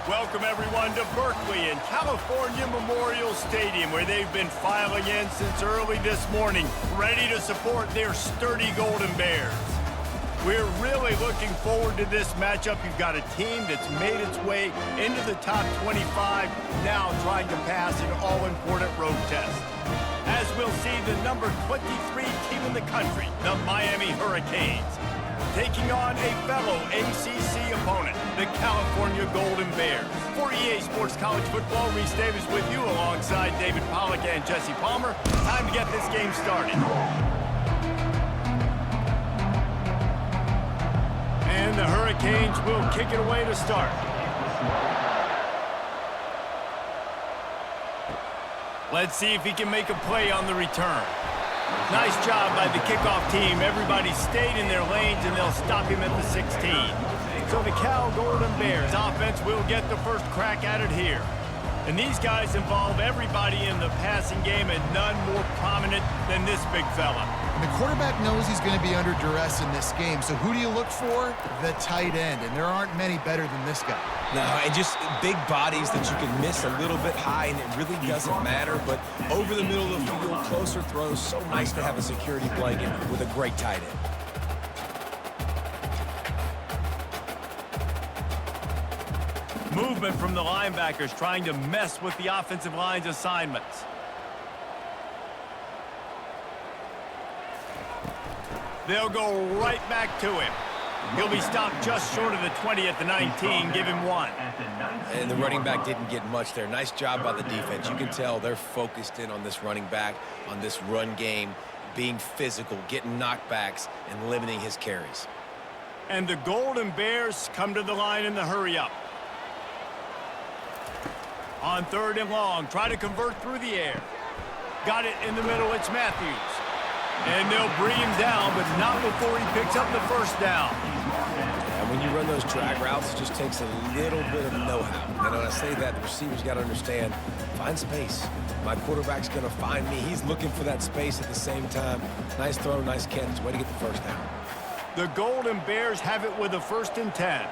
Welcome, everyone, to Berkeley and California Memorial Stadium, where they've been filing in since early this morning, ready to support their sturdy Golden Bears. We're really looking forward to this matchup. You've got a team that's made its way into the top 25, now trying to pass an all-important road test. As we'll see, the number 23 team in the country, the Miami Hurricanes, taking on a fellow ACC opponent, the California Golden Bears. For EA Sports College Football, Reese Davis with you alongside David Pollack and Jesse Palmer. Time to get this game started. And the Hurricanes will kick it away to start. Let's see if he can make a play on the return. Nice job by the kickoff team. Everybody stayed in their lanes, and they'll stop him at the 16. So the Cal Golden Bears offense will get the first crack at it here. And these guys involve everybody in the passing game, and none more prominent than this big fella. And the quarterback knows he's going to be under duress in this game. So who do you look for? The tight end. And there aren't many better than this guy. No, and just big bodies that you can miss a little bit high, and it really doesn't matter. But over the middle of the field, closer throws, so nice to have a security blanket with a great tight end. Movement from the linebackers trying to mess with the offensive line's assignments. They'll go right back to him. He'll be stopped just short of the 20 at the 19. Give him one. And the running back didn't get much there. Nice job by the defense. You can tell they're focused in on this running back, on this run game, being physical, getting knockbacks, and limiting his carries. And the Golden Bears come to the line in the hurry-up. On 3rd and long, try to convert through the air. Got it in the middle, it's Matthews. And they'll bring him down, but not before he picks up the first down. And when you run those drag routes, it just takes a little bit of know-how. And when I say that, the receiver's got to understand, find space. My quarterback's going to find me. He's looking for that space at the same time. Nice throw, nice catch. Way to get the first down. The Golden Bears have it with a 1st and 10.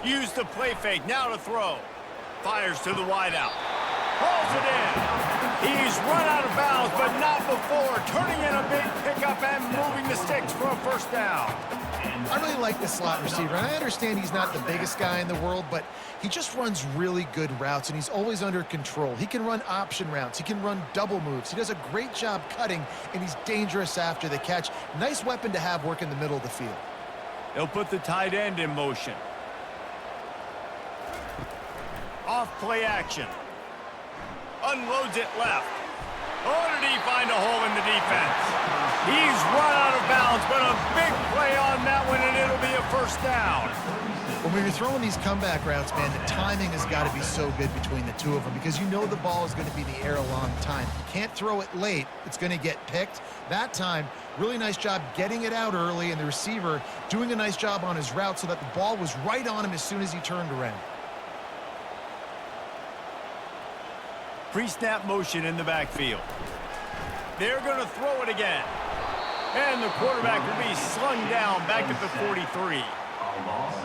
Use the play fake, now to throw. Fires to the wideout. Hauls it in. He's run out of bounds, but not before. Turning in a big pickup and moving the sticks for a first down. I really like the slot receiver, and I understand he's not the biggest guy in the world, but he just runs really good routes, and he's always under control. He can run option routes. He can run double moves. He does a great job cutting, and he's dangerous after the catch. Nice weapon to have work in the middle of the field. They'll put the tight end in motion. Off play action. Unloads it left. Oh, did he find a hole in the defense? He's run out of bounds, but a big play on that one, and it'll be a first down. When you're throwing these comeback routes, man, the timing has got to be so good between the two of them because you know the ball is going to be in the air a long time. You can't throw it late. It's going to get picked. That time, really nice job getting it out early, and the receiver doing a nice job on his route so that the ball was right on him as soon as he turned around. Pre-snap motion in the backfield. They're going to throw it again. And the quarterback will be slung down back at the 43.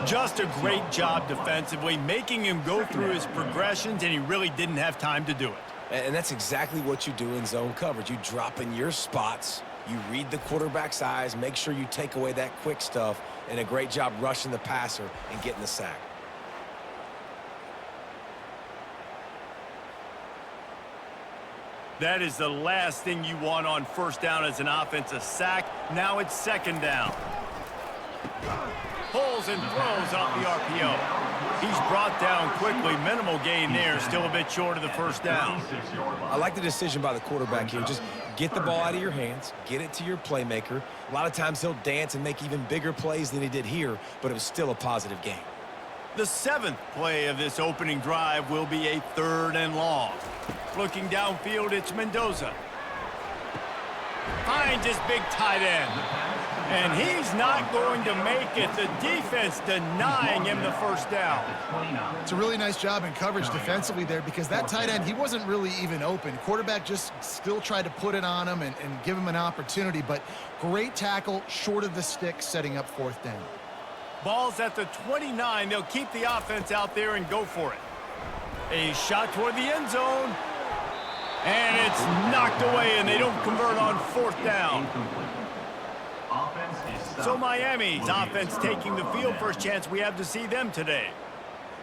Just a great job defensively, making him go through his progressions, and he really didn't have time to do it. And that's exactly what you do in zone coverage. You drop in your spots, you read the quarterback's eyes, make sure you take away that quick stuff, and a great job rushing the passer and getting the sack. That is the last thing you want on first down as an offense, a sack. Now it's 2nd down. Pulls and throws off the RPO. He's brought down quickly. Minimal gain there, still a bit short of the first down. I like the decision by the quarterback here. Just get the ball out of your hands, get it to your playmaker. A lot of times he'll dance and make even bigger plays than he did here, but it was still a positive game. The 7th play of this opening drive will be a 3rd and long. Looking downfield, it's Mendoza. Finds his big tight end. And he's not going to make it. The defense denying him the first down. It's a really nice job in coverage defensively there because that tight end, he wasn't really even open. Quarterback just still tried to put it on him and give him an opportunity, but great tackle short of the stick, setting up fourth down. Ball's at the 29. They'll keep the offense out there and go for it. A shot toward the end zone. And it's knocked away, and they don't convert on fourth down. So Miami's offense taking the field. First chance we have to see them today.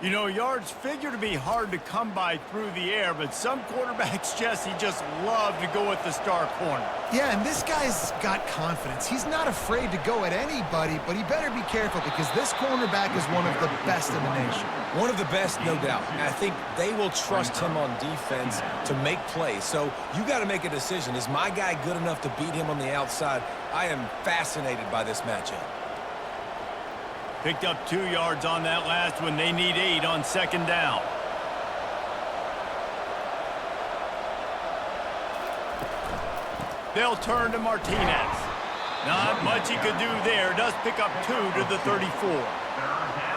You know, yards figure to be hard to come by through the air, but some quarterbacks, Jesse, just love to go at the star corner. Yeah, and this guy's got confidence. He's not afraid to go at anybody, but he better be careful because this cornerback is one of the best in the nation. One of the best, no doubt. And I think they will trust him on defense to make plays. So you got to make a decision. Is my guy good enough to beat him on the outside? I am fascinated by this matchup. Picked up 2 yards on that last one. They need 8 on second down. They'll turn to Martinez. Not much he could do there. Does pick up 2 to the 34.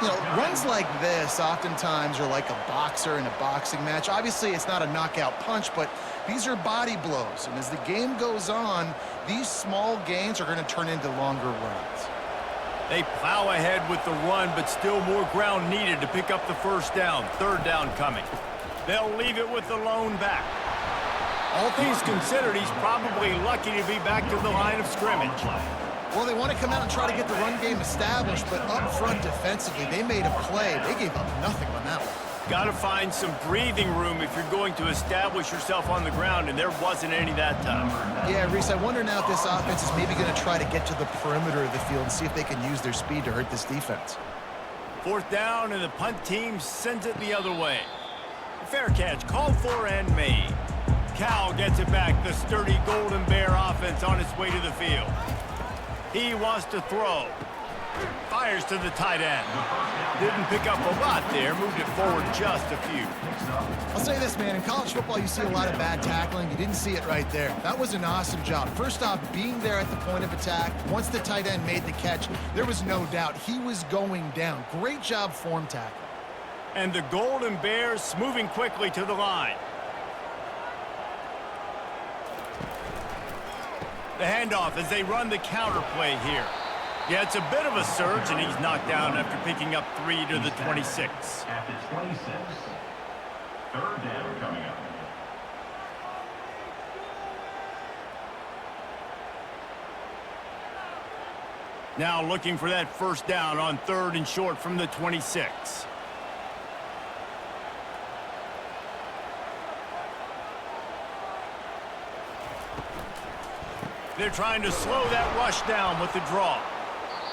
You know, runs like this oftentimes are like a boxer in a boxing match. Obviously, it's not a knockout punch, but these are body blows. And as the game goes on, these small gains are going to turn into longer runs. They plow ahead with the run, but still more ground needed to pick up the first down. Third down coming. They'll leave it with the lone back. All things considered, he's probably lucky to be back to the line of scrimmage. Well, they want to come out and try to get the run game established, but up front defensively, they made a play. They gave up nothing on that one. Got to find some breathing room if you're going to establish yourself on the ground, and there wasn't any that time. Yeah, Reese, I wonder now if this offense is maybe going to try to get to the perimeter of the field and see if they can use their speed to hurt this defense. Fourth down, and the punt team sends it the other way. Fair catch, called for and made. Cal gets it back, the sturdy Golden Bear offense on its way to the field. He wants to throw. Fires to the tight end. Didn't pick up a lot there, moved it forward just a few. I'll say this, man, in college football, you see a lot of bad tackling. You didn't see it right there. That was an awesome job. First off, being there at the point of attack. Once the tight end made the catch, there was no doubt he was going down. Great job form tackling. And the Golden Bears moving quickly to the line. The handoff as they run the counter play here. Yeah, it's a bit of a surge, and he's knocked down after picking up 3 to the 26. At the 26, third down coming up. Now looking for that first down on 3rd and short from the 26. They're trying to slow that rush down with the draw.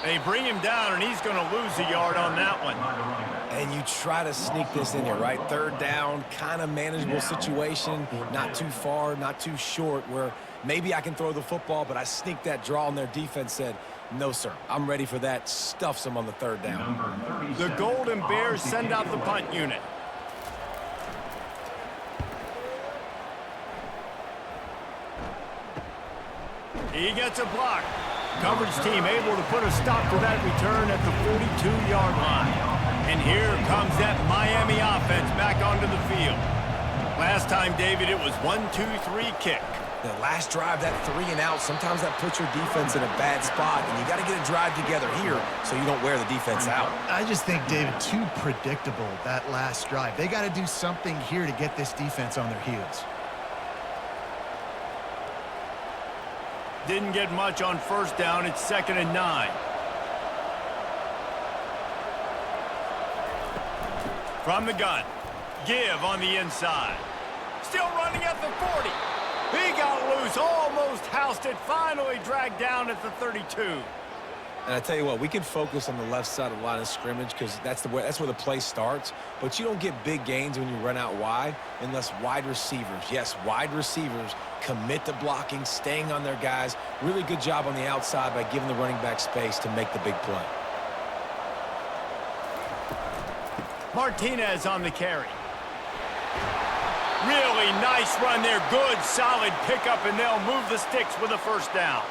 They bring him down, and he's going to lose a yard on that one. And you try to sneak this in here, right? Third down, kind of manageable situation, not too far, not too short, where maybe I can throw the football, but I sneak that draw, and their defense said, no, sir, I'm ready for that. Stuffs them on the third down. The Golden Bears send out the punt unit. He gets a block. Coverage team able to put a stop to that return at the 42-yard line. And here comes that Miami offense back onto the field. Last time, David, it was 1-2-3 kick. The last drive, that 3 and out, sometimes that puts your defense in a bad spot, and you got to get a drive together here so you don't wear the defense out. I just think, David, too predictable, that last drive. They got to do something here to get this defense on their heels. Didn't get much on first down. It's 2nd and 9. From the gun. Give on the inside. Still running at the 40. He got loose. Almost housed it. Finally dragged down at the 32. And I tell you what, we can focus on the left side of the line of scrimmage because that's where the play starts. But you don't get big gains when you run out wide unless wide receivers, yes, wide receivers, commit to blocking, staying on their guys. Really good job on the outside by giving the running back space to make the big play. Martinez on the carry. Really nice run there. Good, solid pickup, and they'll move the sticks with a first down.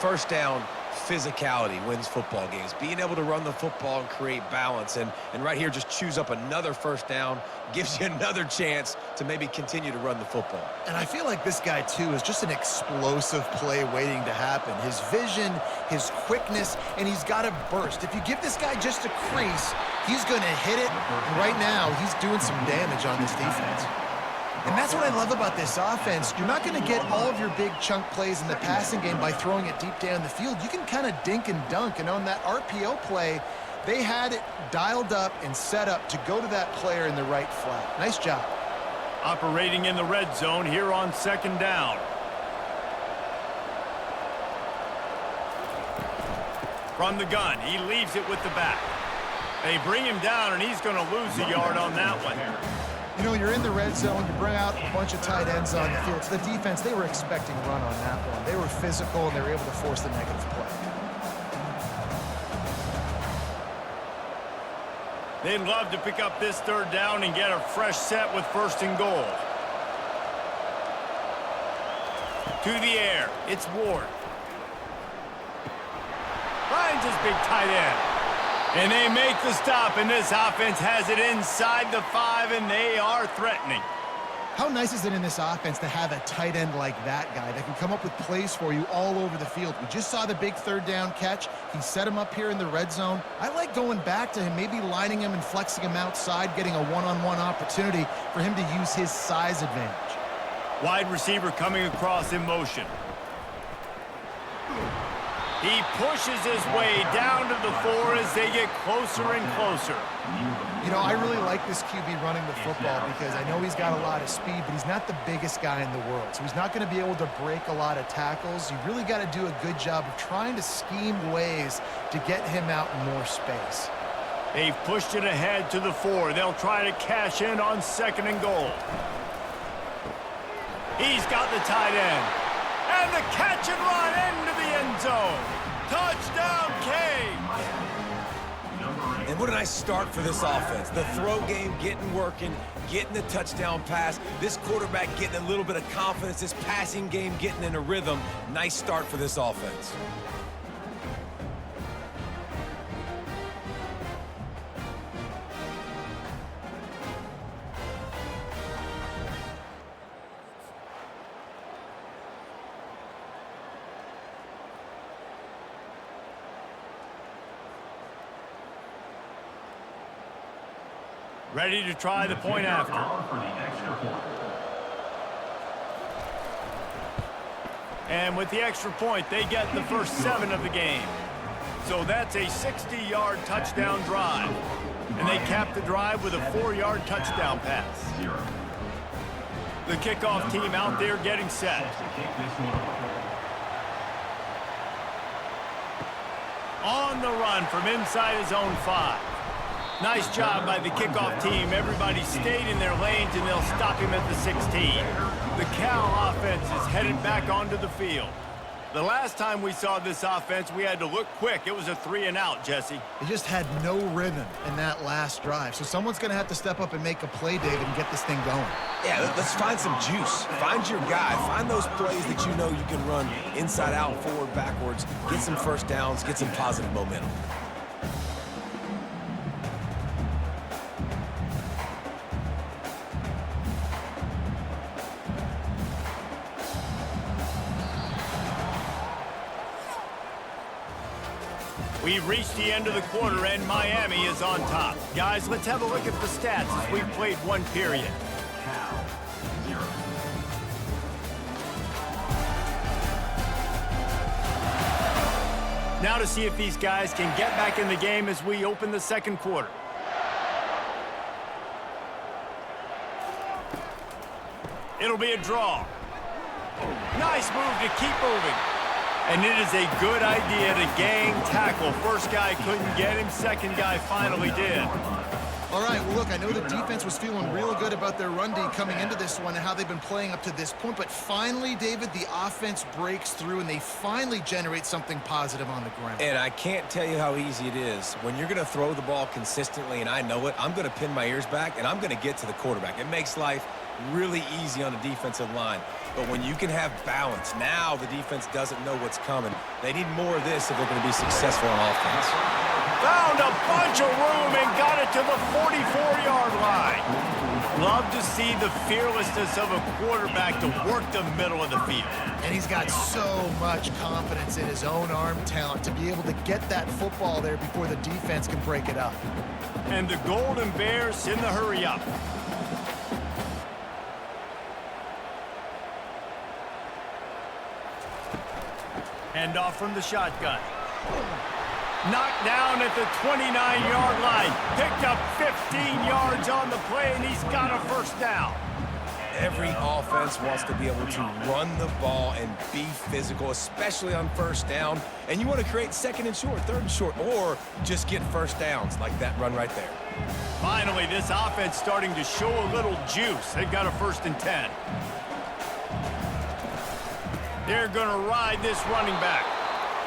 First down, physicality wins football games. Being able to run the football and create balance. And right here, just choose up another first down, gives you another chance to maybe continue to run the football. And I feel like this guy, too, is just an explosive play waiting to happen. His vision, his quickness, and he's got a burst. If you give this guy just a crease, he's going to hit it. And right now, he's doing some damage on this defense. And that's what I love about this offense. You're not going to get all of your big chunk plays in the passing game by throwing it deep down the field. You can kind of dink and dunk. And on that RPO play, they had it dialed up and set up to go to that player in the right flat. Nice job. Operating in the red zone here on second down. From the gun, he leaves it with the back. They bring him down, and he's going to lose a yard on that one. You know, you're in the red zone, you bring out a bunch of tight ends on the field. So the defense, they were expecting run on that one. They were physical, and they were able to force the negative play. They'd love to pick up this third down and get a fresh set with first and goal. To the air, it's Ward. Finds his big tight end. And they make the stop, and this offense has it inside the 5, and they are threatening. How nice is it in this offense to have a tight end like that guy that can come up with plays for you all over the field? We just saw the big third down catch. He set him up here in the red zone. I like going back to him, maybe lining him and flexing him outside, getting a one-on-one opportunity for him to use his size advantage. Wide receiver coming across in motion. He pushes his way down to the 4 as they get closer and closer. You know, I really like this QB running the football because I know he's got a lot of speed, but he's not the biggest guy in the world. So he's not going to be able to break a lot of tackles. You really got to do a good job of trying to scheme ways to get him out in more space. They've pushed it ahead to the 4. They'll try to cash in on second and goal. He's got the tight end. And the catch and run into the end zone. Touchdown, Canes. And what a nice start for this offense. The throw game getting working, getting the touchdown pass. This quarterback getting a little bit of confidence. This passing game getting in a rhythm. Nice start for this offense. Ready to try the point after. And with the extra point, they get the first 7 of the game. So that's a 60-yard touchdown drive. And they cap the drive with a 4-yard touchdown pass. The kickoff team out there getting set. On the run from inside his own 5. Nice job by the kickoff team. Everybody stayed in their lanes, and they'll stop him at the 16. The Cal offense is headed back onto the field. The last time we saw this offense, we had to look quick. It was a 3-and-out, Jesse. They just had no rhythm in that last drive. So someone's going to have to step up and make a play, David, and get this thing going. Yeah, let's find some juice. Find your guy. Find those plays that you know you can run inside out, forward, backwards. Get some first downs. Get some positive momentum. We've reached the end of the quarter, and Miami is on top. Guys, let's have a look at the stats as we've played one period. Now to see if these guys can get back in the game as we open the second quarter. It'll be a draw. Nice move to keep moving. And it is a good idea to gang tackle. First guy couldn't get him, second guy finally did. All right, well, look, I know the defense was feeling real good about their run D coming into this one and how they've been playing up to this point, but finally, David, the offense breaks through and they finally generate something positive on the ground. And I can't tell you how easy it is. When you're going to throw the ball consistently, and I know it, I'm going to pin my ears back, and I'm going to get to the quarterback. It makes life really easy on the defensive line. But when you can have balance, now the defense doesn't know what's coming. They need more of this if they're going to be successful on offense. Found a bunch of room and got it to the 44-yard line. Love to see the fearlessness of a quarterback to work the middle of the field. And he's got so much confidence in his own arm talent to be able to get that football there before the defense can break it up. And the Golden Bears in the hurry up. Hand off from the shotgun. Knocked down at the 29-yard line. Picked up 15 yards on the play, and he's got a first down. Every offense wants to be able to run the ball and be physical, especially on first down. And you want to create second and short, third and short, or just get first downs like that run right there. Finally, this offense starting to show a little juice. They've got a 1st and 10. They're going to ride this running back.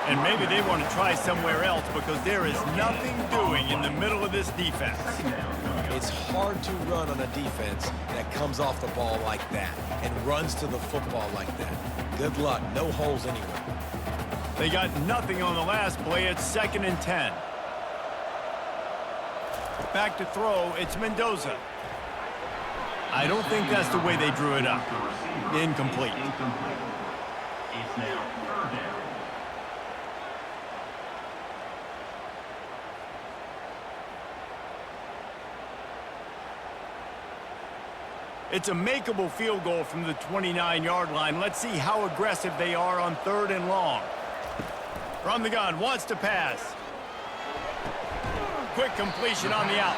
And maybe they want to try somewhere else because there is nothing doing in the middle of this defense. It's hard to run on a defense that comes off the ball like that and runs to the football like that. Good luck. No holes anywhere. They got nothing on the last play. It's 2nd and 10. Back to throw. It's Mendoza. I don't think that's the way they drew it up. Incomplete. It's now 3rd down. It's a makeable field goal from the 29-yard line. Let's see how aggressive they are on 3rd and long. From the gun, wants to pass. Quick completion on the out.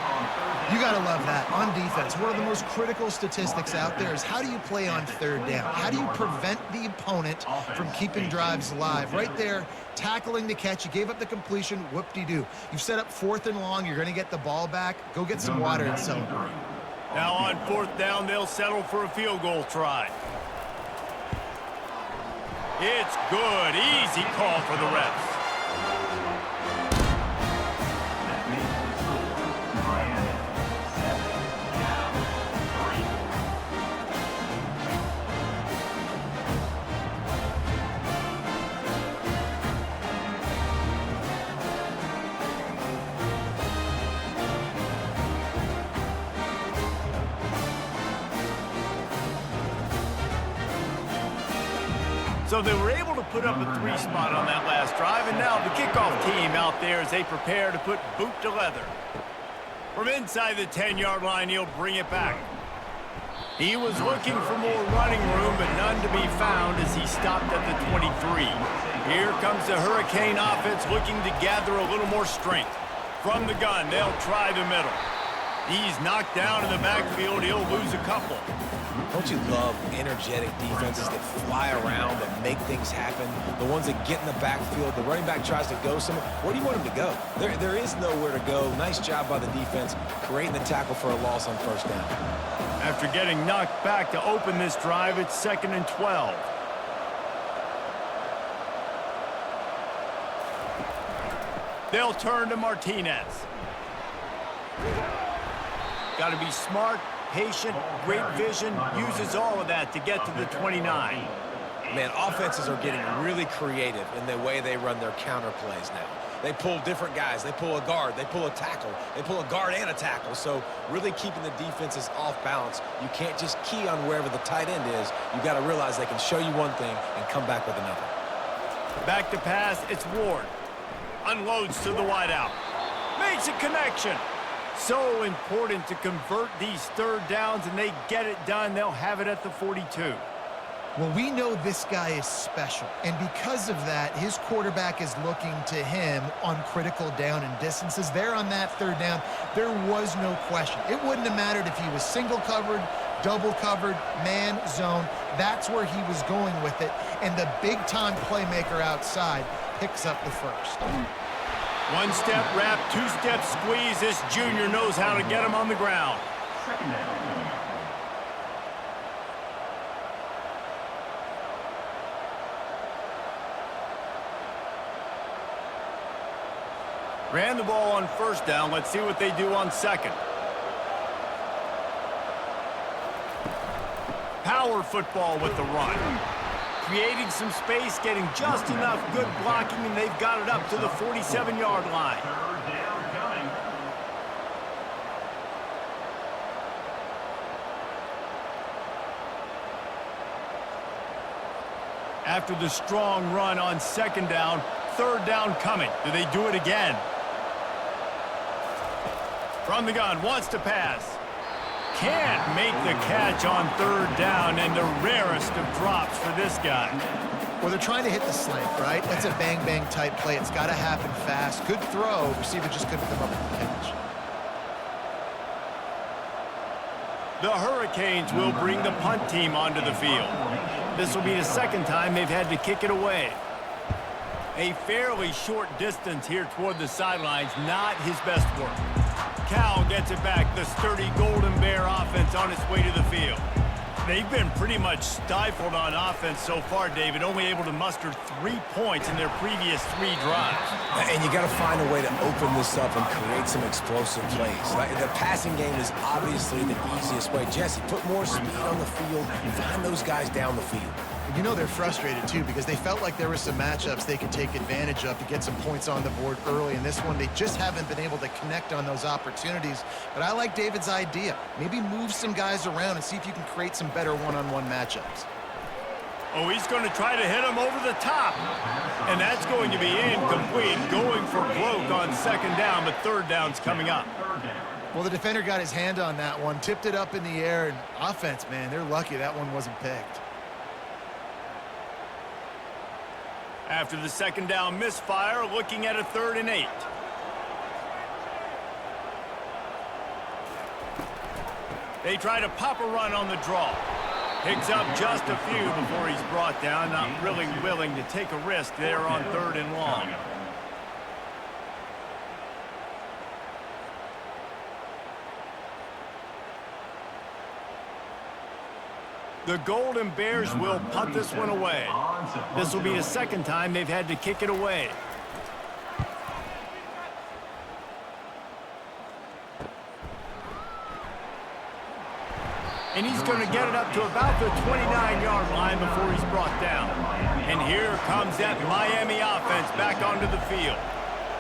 You got to love that. On defense, one of the most critical statistics out there is how do you play on 3rd down? How do you prevent the opponent from keeping drives alive? Right there, tackling the catch. You gave up the completion. Whoop-de-doo. You've set up 4th and long. You're going to get the ball back. Go get some water and celebrate. Now on 4th down, they'll settle for a field goal try. It's good. Easy call for the refs. That makes the score Miami 7. So they were able to put up a 3 spot on that last drive, and now the kickoff team out there as they prepare to put boot to leather. From inside the 10-yard line, he'll bring it back. He was looking for more running room, but none to be found as he stopped at the 23. Here comes the Hurricane offense looking to gather a little more strength. From the gun, they'll try the middle. He's knocked down in the backfield. He'll lose a couple. Don't you love energetic defenses that fly around, that make things happen? The ones that get in the backfield, the running back tries to go somewhere. Where do you want him to go? There is nowhere to go. Nice job by the defense, creating the tackle for a loss on 1st down. After getting knocked back to open this drive, it's 2nd and 12. They'll turn to Martinez. Got to be smart, patient, great vision, uses all of that to get to the 29. Man, offenses are getting really creative in the way they run their counter plays now. They pull different guys. They pull a guard. They pull a tackle. They pull a guard and a tackle. So really keeping the defenses off balance. You can't just key on wherever the tight end is. You got to realize they can show you one thing and come back with another. Back to pass, it's Ward. Unloads to the wideout. Makes a connection. So important to convert these 3rd downs, and they get it done. They'll have it at the 42. Well, we know this guy is special, and because of that, his quarterback is looking to him on critical down and distances. There on that 3rd down, there was no question. It wouldn't have mattered if he was single covered, double covered, man, zone. That's where he was going with it, and the big-time playmaker outside picks up the 1st. One-step wrap, two-step squeeze. This junior knows how to get him on the ground. Second down. Ran the ball on first down. Let's see what they do on second. Power football with the run. Creating some space, getting just enough good blocking, and they've got it up to the 47-yard line. Third down coming. After the strong run on second down, third down coming. Do they do it again? From the gun, wants to pass. Can't make the catch on third down, and the rarest of drops for this guy. Well, they're trying to hit the slant, right? That's a bang-bang type play. It's got to happen fast. Good throw. Receiver just couldn't come up with the catch. The Hurricanes will bring the punt team onto the field. This will be the second time they've had to kick it away. A fairly short distance here toward the sidelines, not his best work. Cal gets it back, the sturdy Golden Bear offense on its way to the field. They've been pretty much stifled on offense so far, David, only able to muster 3 points in their previous 3 drives. And you got to find a way to open this up and create some explosive plays. Like, the passing game is obviously the easiest way. Jesse, put more speed on the field and find those guys down the field. You know they're frustrated, too, because they felt like there were some matchups they could take advantage of to get some points on the board early. In this one, they just haven't been able to connect on those opportunities. But I like David's idea. Maybe move some guys around and see if you can create some better one-on-one matchups. Oh, he's going to try to hit him over the top. And that's going to be incomplete, going for broke on second down, but third down's coming up. Well, the defender got his hand on that one, tipped it up in the air, and offense, man, they're lucky that one wasn't picked. After the second down misfire, looking at a 3rd and 8. They try to pop a run on the draw. Picks up just a few before he's brought down, not really willing to take a risk there on 3rd and long. The Golden Bears will punt this one away. This will be the second time they've had to kick it away. And he's going to get it up to about the 29-yard line before he's brought down. And here comes that Miami offense back onto the field.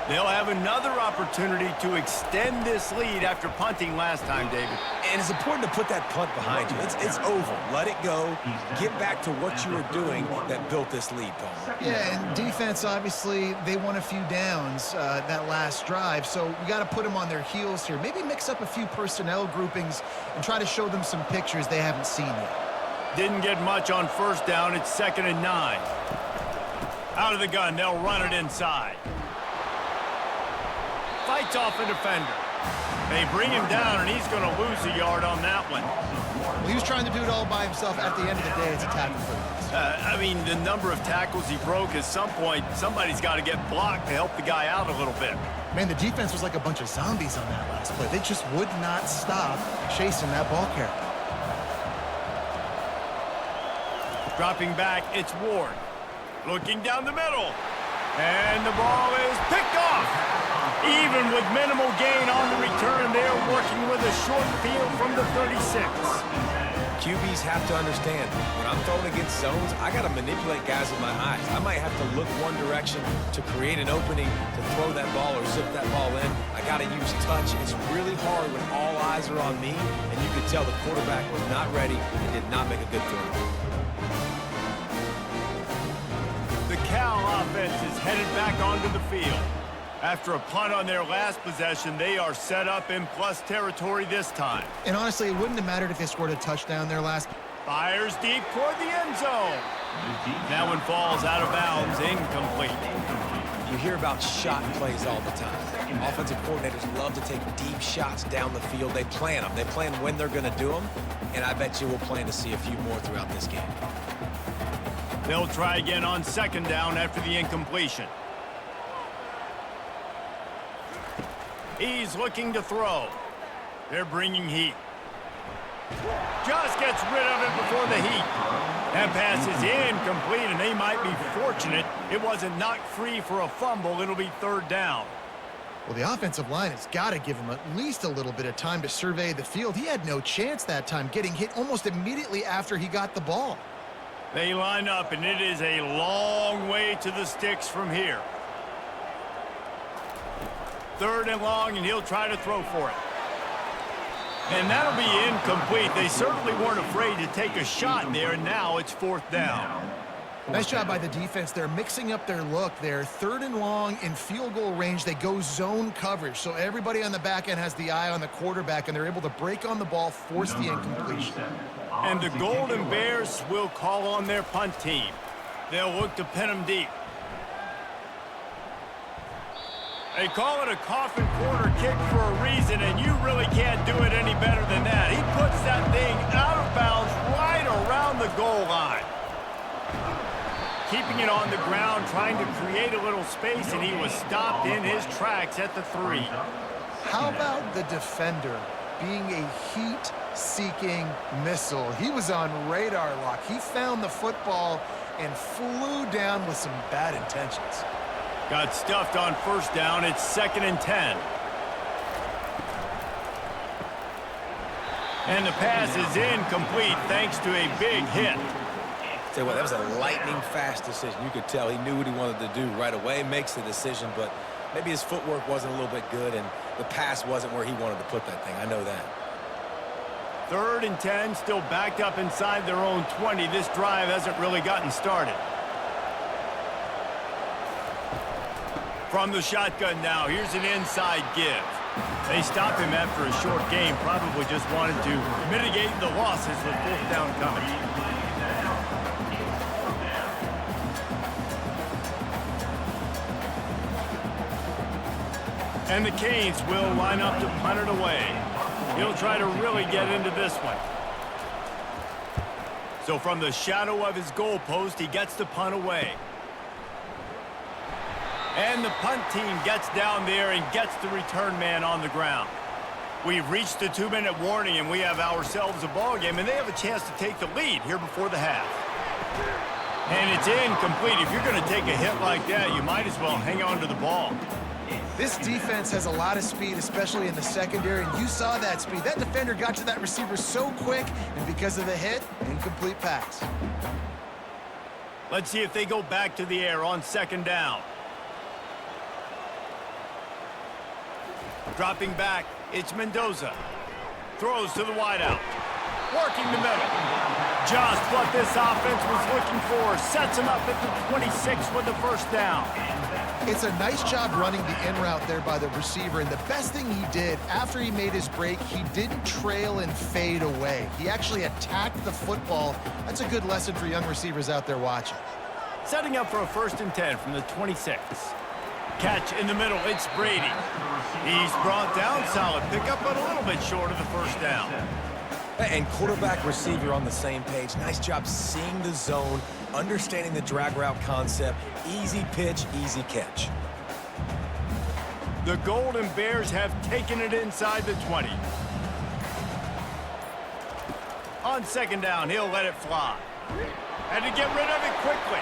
They'll have another opportunity to extend this lead after punting last time, David. And it's important to put that punt behind you. It's over. Let it go. Get back to what you were doing that built this lead, Paul. Yeah, and defense, obviously, they won a few downs that last drive, so we got to put them on their heels here. Maybe mix up a few personnel groupings and try to show them some pictures they haven't seen yet. Didn't get much on first down. It's 2nd and 9. Out of the gun, they'll run it inside. Fights off a defender. They bring him down, and he's going to lose a yard on that one. Well, he was trying to do it all by himself. At the end of the day, it's a tackle for him. I mean, the number of tackles he broke, at some point, somebody's got to get blocked to help the guy out a little bit. Man, the defense was like a bunch of zombies on that last play. They just would not stop chasing that ball carrier. Dropping back, it's Ward. Looking down the middle. And the ball is picked off. Even with minimal gain on the return, they're working with a short field from the 36. QBs have to understand, when I'm throwing against zones, I got to manipulate guys with my eyes. I might have to look one direction to create an opening to throw that ball or zip that ball in. I got to use touch. It's really hard when all eyes are on me, and you could tell the quarterback was not ready and did not make a good throw. The Cal offense is headed back onto the field. After a punt on their last possession, they are set up in plus territory this time. And honestly, it wouldn't have mattered if they scored a touchdown there last. Fires deep toward the end zone. That one falls out of bounds, incomplete. You hear about shot plays all the time. Offensive coordinators love to take deep shots down the field. They plan them. They plan when they're going to do them, and I bet you we'll plan to see a few more throughout this game. They'll try again on second down after the incompletion. He's looking to throw. They're bringing heat. Just gets rid of it before the heat. That pass is incomplete, and they might be fortunate it wasn't knocked free for a fumble. It'll be third down. Well, the offensive line has got to give him at least a little bit of time to survey the field. He had no chance that time, getting hit almost immediately after he got the ball. They line up, and it is a long way to the sticks from here. Third and long, and he'll try to throw for it. And that'll be incomplete. They certainly weren't afraid to take a shot there, and now it's fourth down. Nice job by the defense. They're mixing up their look. They're third and long in field goal range. They go zone coverage, so everybody on the back end has the eye on the quarterback, and they're able to break on the ball, force the incompletion. And the Golden Bears will call on their punt team. They'll look to pin them deep. They call it a coffin corner kick for a reason, and you really can't do it any better than that. He puts that thing out of bounds right around the goal line. Keeping it on the ground, trying to create a little space, and he was stopped in his tracks at the 3. How about the defender being a heat-seeking missile? He was on radar lock. He found the football and flew down with some bad intentions. Got stuffed on first down. It's 2nd and 10. And the pass is incomplete thanks to a big hit. Tell you what, that was a lightning-fast decision. You could tell he knew what he wanted to do right away, makes the decision, but maybe his footwork wasn't a little bit good, and the pass wasn't where he wanted to put that thing. I know that. 3rd and 10, still backed up inside their own 20. This drive hasn't really gotten started. From the shotgun now, here's an inside give. They stop him after a short game, probably just wanted to mitigate the losses with 4th down coming. And the Canes will line up to punt it away. He'll try to really get into this one. So from the shadow of his goalpost, he gets the punt away. And the punt team gets down there and gets the return man on the ground. We've reached the 2-minute warning, and we have ourselves a ball game, and they have a chance to take the lead here before the half. And it's incomplete. If you're going to take a hit like that, you might as well hang on to the ball. This defense has a lot of speed, especially in the secondary, and you saw that speed. That defender got to that receiver so quick, and because of the hit, incomplete pass. Let's see if they go back to the air on 2nd down. Dropping back, it's Mendoza. Throws to the wideout. Working the middle. Just what this offense was looking for. Sets him up at the 26 with the first down. It's a nice job running the in route there by the receiver, and the best thing he did after he made his break, he didn't trail and fade away. He actually attacked the football. That's a good lesson for young receivers out there watching. Setting up for a 1st and 10 from the 26. Catch in the middle, it's Brady. He's brought down, solid pickup, but a little bit short of the first down. And quarterback receiver on the same page. Nice job seeing the zone, understanding the drag route concept. Easy pitch, easy catch. The Golden Bears have taken it inside the 20. On 2nd down, he'll let it fly. Had to get rid of it quickly.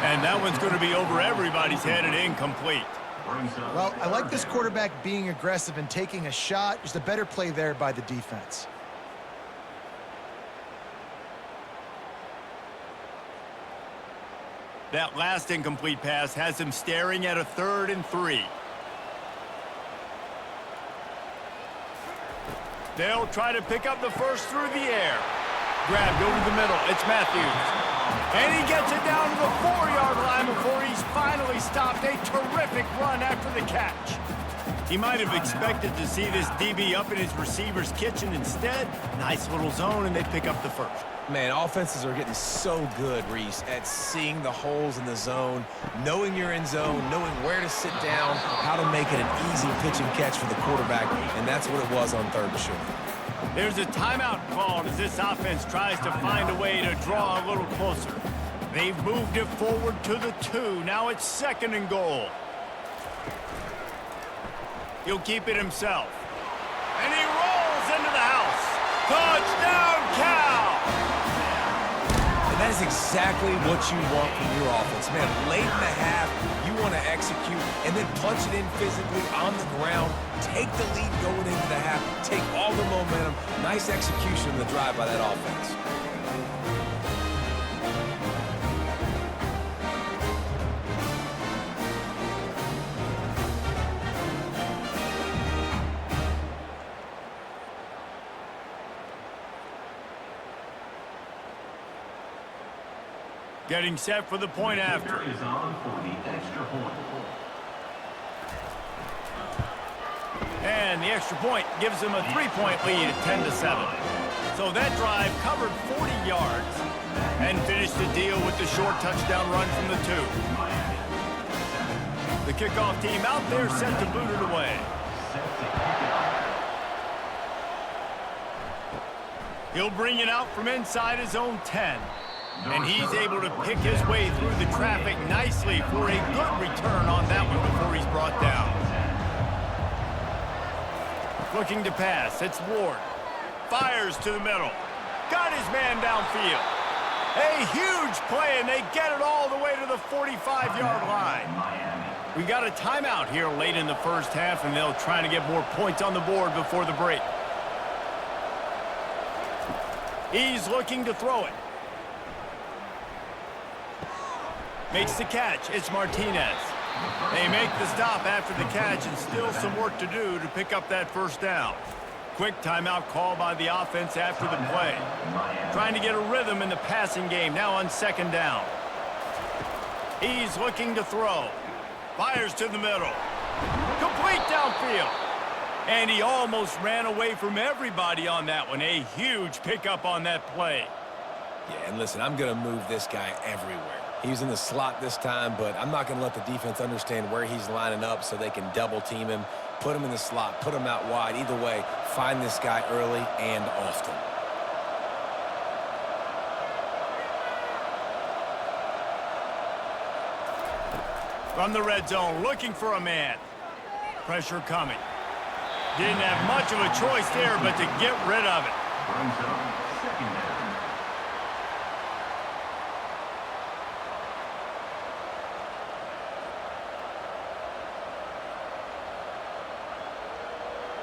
And that one's going to be over everybody's head and incomplete. Well, I like this quarterback being aggressive and taking a shot. Just a better play there by the defense. That last incomplete pass has him staring at a 3rd and 3. They'll try to pick up the first through the air. Grabbed over the middle. It's Matthews. And he gets it down to the 4-yard line before he's finally stopped. A terrific run after the catch. He might have expected to see this DB up in his receiver's kitchen. Instead, nice little zone, and they pick up the first. Man, offenses are getting so good, Reese, at seeing the holes in the zone, knowing you're in zone, knowing where to sit down, how to make it an easy pitch and catch for the quarterback, and that's what it was on 3rd and short. There's a timeout called as this offense tries to find a way to draw a little closer. They've moved it forward to the 2. Now it's 2nd and goal. He'll keep it himself. And he rolls into the house. Touchdown, Cal! And that is exactly what you want from your offense, man. Late in the half, you want to execute and then punch it in physically on the ground. Take the lead going into the half. Take all the momentum. Nice execution in the drive by that offense. Getting set for the point after. Is on for the extra point. And the extra point gives them a 3-point lead at 10-7. So that drive covered 40 yards and finished the deal with the short touchdown run from the 2. The kickoff team out there set to boot it away. He'll bring it out from inside his own 10. And he's able to pick his way through the traffic nicely for a good return on that one before he's brought down. Looking to pass, it's Ward. Fires to the middle. Got his man downfield. A huge play, and they get it all the way to the 45-yard line. We got a timeout here late in the first half, and they'll try to get more points on the board before the break. He's looking to throw it. Makes the catch. It's Martinez. They make the stop after the catch, and still some work to do to pick up that first down. Quick timeout call by the offense after the play. Trying to get a rhythm in the passing game now on second down. He's looking to throw. Fires to the middle. Complete downfield. And he almost ran away from everybody on that one. A huge pickup on that play. Yeah, and listen, I'm going to move this guy everywhere. He's in the slot this time, but I'm not going to let the defense understand where he's lining up so they can double team him, put him in the slot, put him out wide. Either way, find this guy early and often. From the red zone, looking for a man. Pressure coming. Didn't have much of a choice there, but to get rid of it. Brings up second down.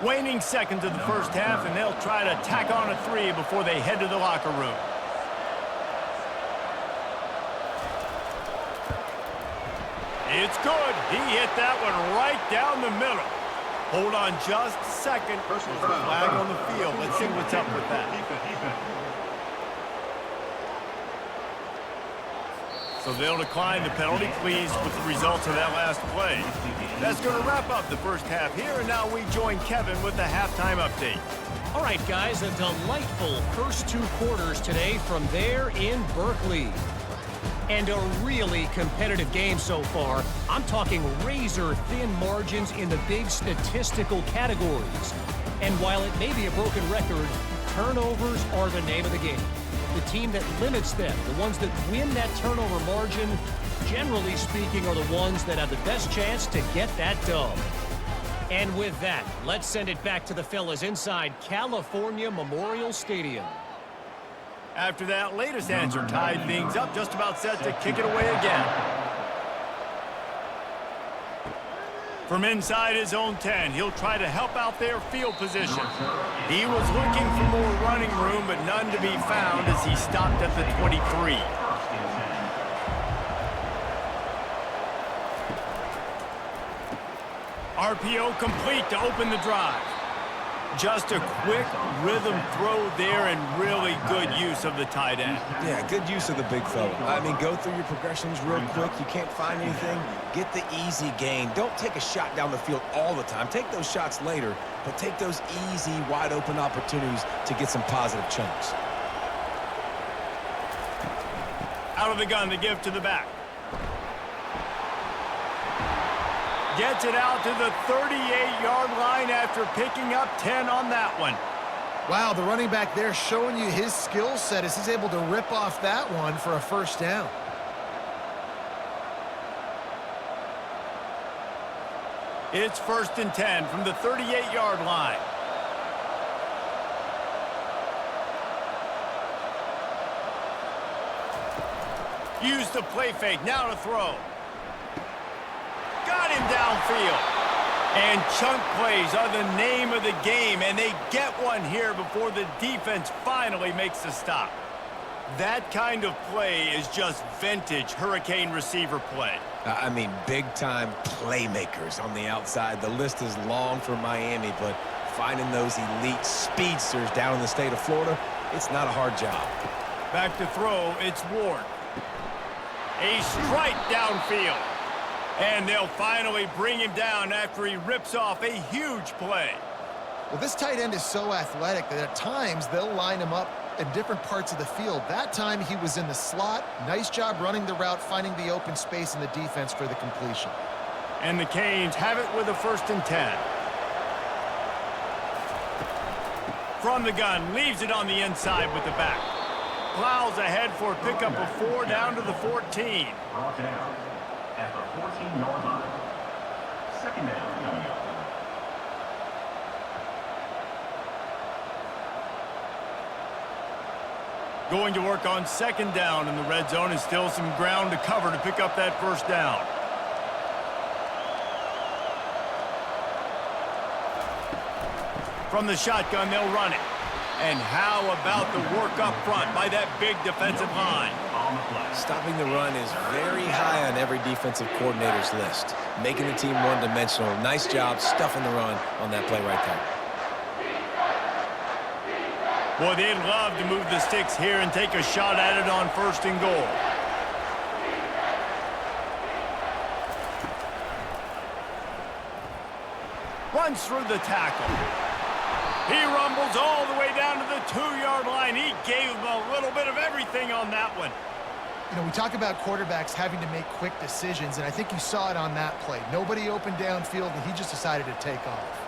Waning seconds of the first half, and they'll try to tack on a 3 before they head to the locker room. It's good. He hit that one right down the middle. Hold on just a second. Personal flag on the field. Let's see what's up with that. So they'll decline the penalty, pleased with the results of that last play. That's going to wrap up the first half here, and now we join Kevin with the halftime update. All right, guys, a delightful first 2 quarters today from there in Berkeley. And a really competitive game so far. I'm talking razor-thin margins in the big statistical categories. And while it may be a broken record, turnovers are the name of the game. The team that limits them, the ones that win that turnover margin, generally speaking, are the ones that have the best chance to get that dub. And with that, let's send it back to the fellas inside California Memorial Stadium. After that latest answer tied things up, just about set to kick it away again. From inside his own 10, he'll try to help out their field position. He was looking for more running room, but none to be found as he stopped at the 23. RPO complete to open the drive. Just a quick rhythm throw there and really good use of the tight end. Yeah, good use of the big fella. I mean, go through your progressions real quick. You can't find anything. Get the easy gain. Don't take a shot down the field all the time. Take those shots later, but take those easy, wide-open opportunities to get some positive chunks. Out of the gun, the give to the back. Gets it out to the 38-yard line after picking up 10 on that one. Wow, the running back there showing you his skill set as he's able to rip off that one for a first down. It's 1st and 10 from the 38-yard line. Use the play fake, now to throw. Got him downfield. And chunk plays are the name of the game, and they get one here before the defense finally makes the stop. That kind of play is just vintage Hurricane receiver play. I mean, big-time playmakers on the outside. The list is long for Miami, but finding those elite speedsters down in the state of Florida, it's not a hard job. Back to throw, it's Ward. A strike downfield. And they'll finally bring him down after he rips off a huge play. Well, this tight end is so athletic that at times they'll line him up in different parts of the field. That time he was in the slot. Nice job running the route, finding the open space in the defense for the completion. And the Canes have it with a 1st and 10. From the gun, leaves it on the inside with the back. Plows ahead for a pickup of 4 down to the 14. Brought down at the 14-yard line. 2nd down. Going to work on 2nd down in the red zone, and still some ground to cover to pick up that 1st down. From the shotgun, they'll run it. And how about the work up front by that big defensive line? Stopping the run is very high on every defensive coordinator's list. Making the team one-dimensional. Nice job stuffing the run on that play right there. Boy, they'd love to move the sticks here and take a shot at it on 1st and goal. Runs through the tackle. He rumbles all the way down to the 2-yard line. He gave him a little bit of everything on that one. You know, we talk about quarterbacks having to make quick decisions, and I think you saw it on that play. Nobody opened downfield, and he just decided to take off.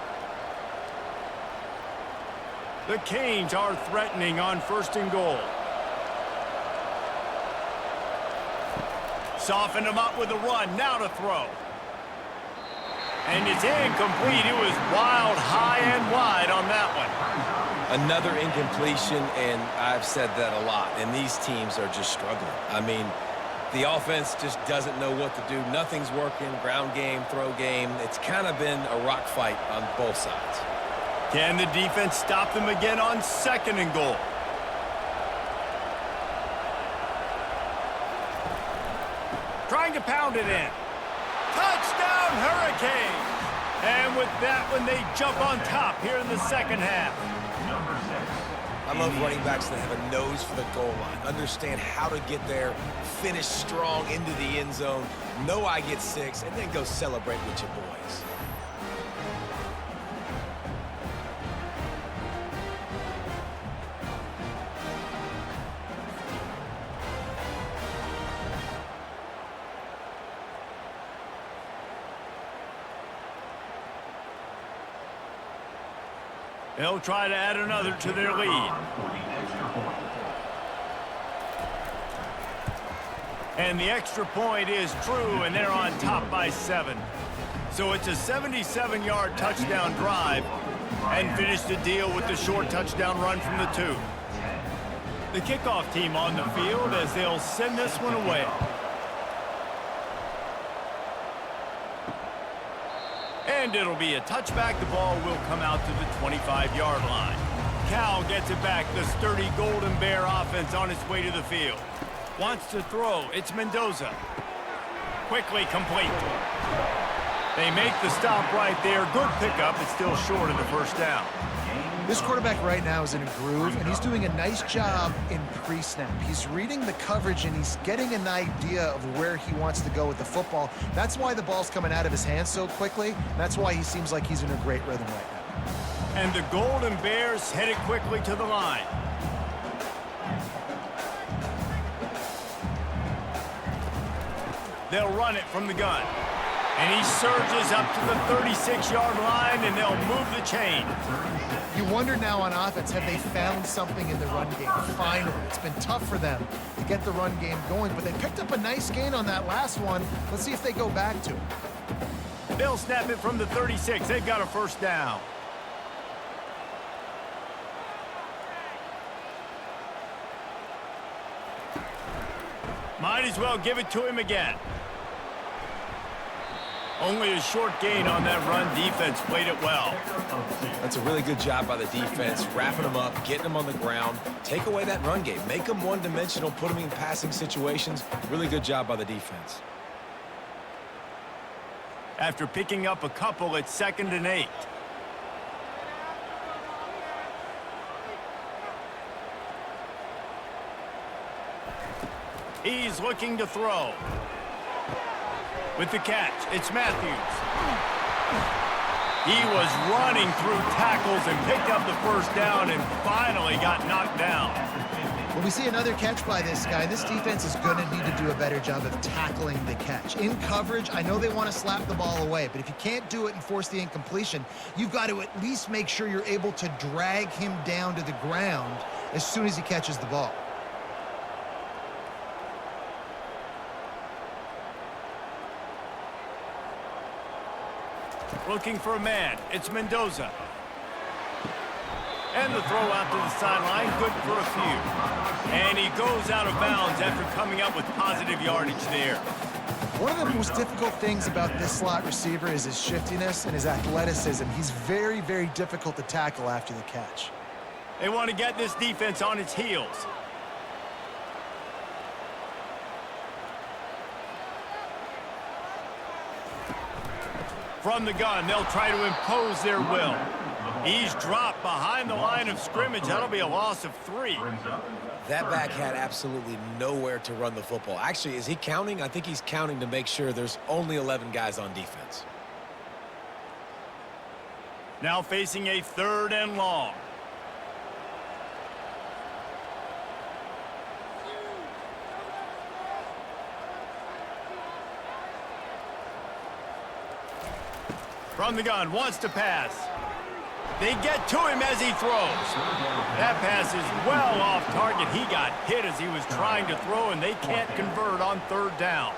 The Canes are threatening on 1st and goal. Soften him up with a run, now to throw. And it's incomplete. It was wild, high and wide on that one. Another incompletion, and I've said that a lot, and these teams are just struggling. I mean, the offense just doesn't know what to do. Nothing's working, ground game, throw game. It's kind of been a rock fight on both sides. Can the defense stop them again on 2nd and goal? Trying to pound it in. Touchdown, Hurricanes! And with that one, they jump on top here in the 2nd half. I love running backs that have a nose for the goal line. Understand how to get there, finish strong into the end zone, know I get 6, and then go celebrate with your boys. They'll try to add another to their lead. And the extra point is true, and they're on top by 7. So it's a 77-yard touchdown drive, and finish the deal with the short touchdown run from the 2. The kickoff team on the field as they'll send this one away. And it'll be a touchback. The ball will come out to the 25-yard line. Cal gets it back. The sturdy Golden Bear offense on its way to the field. Wants to throw. It's Mendoza. Quickly complete. They make the stop right there. Good pickup. It's still short of the 1st down. This quarterback right now is in a groove, and he's doing a nice job in pre-snap. He's reading the coverage, and he's getting an idea of where he wants to go with the football. That's why the ball's coming out of his hands so quickly. That's why he seems like he's in a great rhythm right now. And the Golden Bears headed quickly to the line. They'll run it from the gun. And he surges up to the 36-yard line, and they'll move the chain. You wonder now on offense, have they found something in the run game? Finally, it's been tough for them to get the run game going, but they picked up a nice gain on that last one. Let's see if they go back to it. They'll snap it from the 36. They've got a first down. Might as well give it to him again. Only a short gain on that run. Defense played it well. That's a really good job by the defense, wrapping them up, getting them on the ground. Take away that run game. Make them one-dimensional, put them in passing situations. Really good job by the defense. After picking up a couple, it's 2nd and 8. He's looking to throw. With the catch, it's Matthews. He was running through tackles and picked up the first down and finally got knocked down. When we see another catch by this guy, this defense is going to need to do a better job of tackling the catch. In coverage, I know they want to slap the ball away, but if you can't do it and force the incompletion, you've got to at least make sure you're able to drag him down to the ground as soon as he catches the ball. Looking for a man. It's Mendoza. And the throw out to the sideline. Good for a few. And he goes out of bounds after coming up with positive yardage there. One of the most difficult things about this slot receiver is his shiftiness and his athleticism. He's very, very difficult to tackle after the catch. They want to get this defense on its heels. From the gun, they'll try to impose their will. He's dropped behind the line of scrimmage. That'll be a loss of 3. That back had absolutely nowhere to run the football. Actually, is he counting? I think he's counting to make sure there's only 11 guys on defense. Now facing a 3rd and long. From the gun, wants to pass. They get to him as he throws. That pass is well off target. He got hit as he was trying to throw, and they can't convert on 3rd down.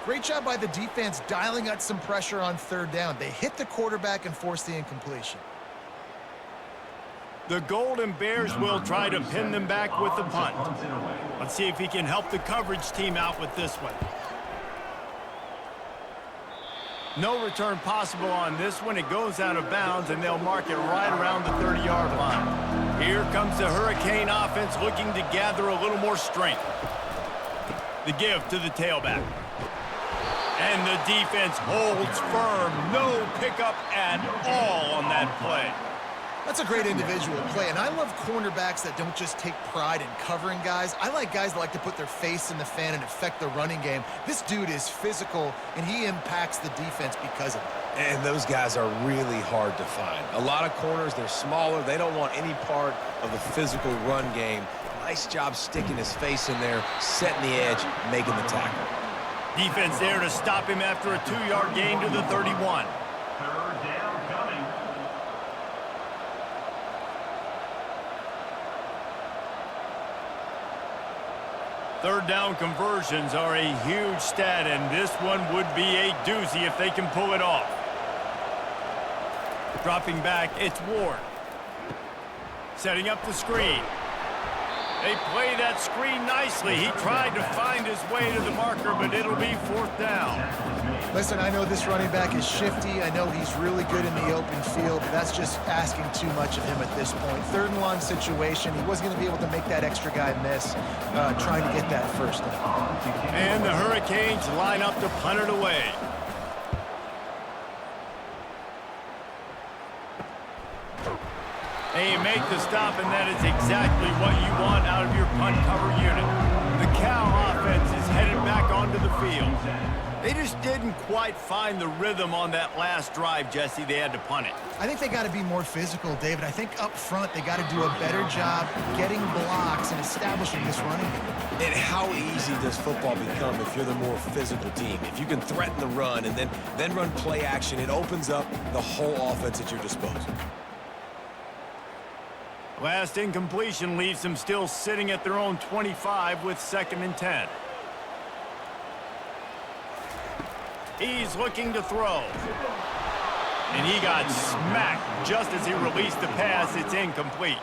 Great job by the defense dialing out some pressure on 3rd down. They hit the quarterback and forced the incompletion. The Golden Bears will try to pin them back with the punt. Let's see if he can help the coverage team out with this one. No return possible on this one. It goes out of bounds, and they'll mark it right around the 30-yard line. Here comes the Hurricane offense looking to gather a little more strength. The give to the tailback. And the defense holds firm. No pickup at all on that play. That's a great individual play, and I love cornerbacks that don't just take pride in covering guys. I like guys that like to put their face in the fan and affect the running game. This dude is physical, and he impacts the defense because of it. And those guys are really hard to find. A lot of corners, they're smaller. They don't want any part of the physical run game. Nice job sticking his face in there, setting the edge, making the tackle. Defense there to stop him after a 2-yard gain to the 31. 3rd down coming. Third down conversions are a huge stat, and this one would be a doozy if they can pull it off. Dropping back, it's Ward. Setting up the screen. They play that screen nicely. He tried to find his way to the marker, but it'll be 4th down. Listen, I know this running back is shifty. I know he's really good in the open field, but that's just asking too much of him at this point. 3rd and long situation. He wasn't going to be able to make that extra guy miss, trying to get that first down. And the Hurricanes line up to punt it away. They make the stop, and that is exactly what you want out of your punt cover unit. The Cal offense is headed back onto the field. They just didn't quite find the rhythm on that last drive, Jesse. They had to punt it. I think they got to be more physical, David. I think up front they got to do a better job getting blocks and establishing this running game. And how easy does football become if you're the more physical team? If you can threaten the run and then run play action, it opens up the whole offense at your disposal. Last incompletion leaves them still sitting at their own 25 with 2nd and 10. He's looking to throw. And he got smacked just as he released the pass. It's incomplete.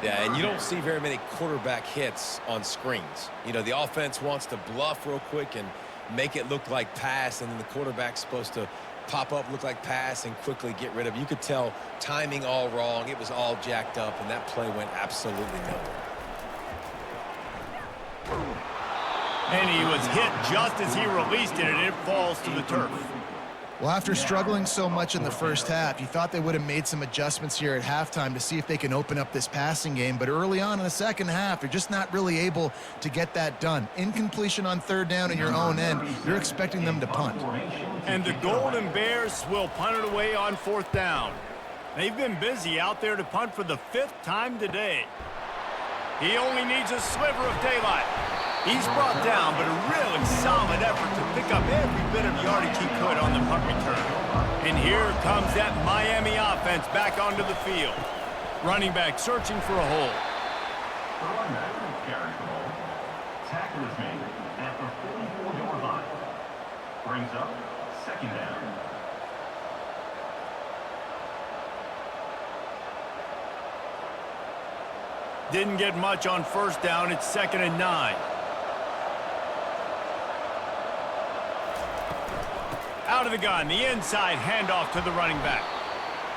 Yeah, and you don't see very many quarterback hits on screens. You know, the offense wants to bluff real quick and make it look like pass, and then the quarterback's supposed to pop up, look like pass, and quickly get rid of it. You could tell timing all wrong. It was all jacked up, and that play went absolutely nowhere. And he was hit just as he released it, and it falls to the turf. Well, after struggling so much in the first half, you thought they would have made some adjustments here at halftime to see if they can open up this passing game. But early on in the second half, they're just not really able to get that done. Incompletion on third down in your own end, you're expecting them to punt. And the Golden Bears will punt it away on fourth down. They've been busy out there to punt for the 5th time today. He only needs a sliver of daylight. He's brought down, but a really solid effort to pick up every bit of yardage he could on the punt return. And here comes that Miami offense back onto the field. Running back searching for a hole. The running back carries the ball. Tackle is made at the 44-yard line. Brings up second down. Didn't get much on first down. It's 2nd and 9. Out of the gun, the inside handoff to the running back.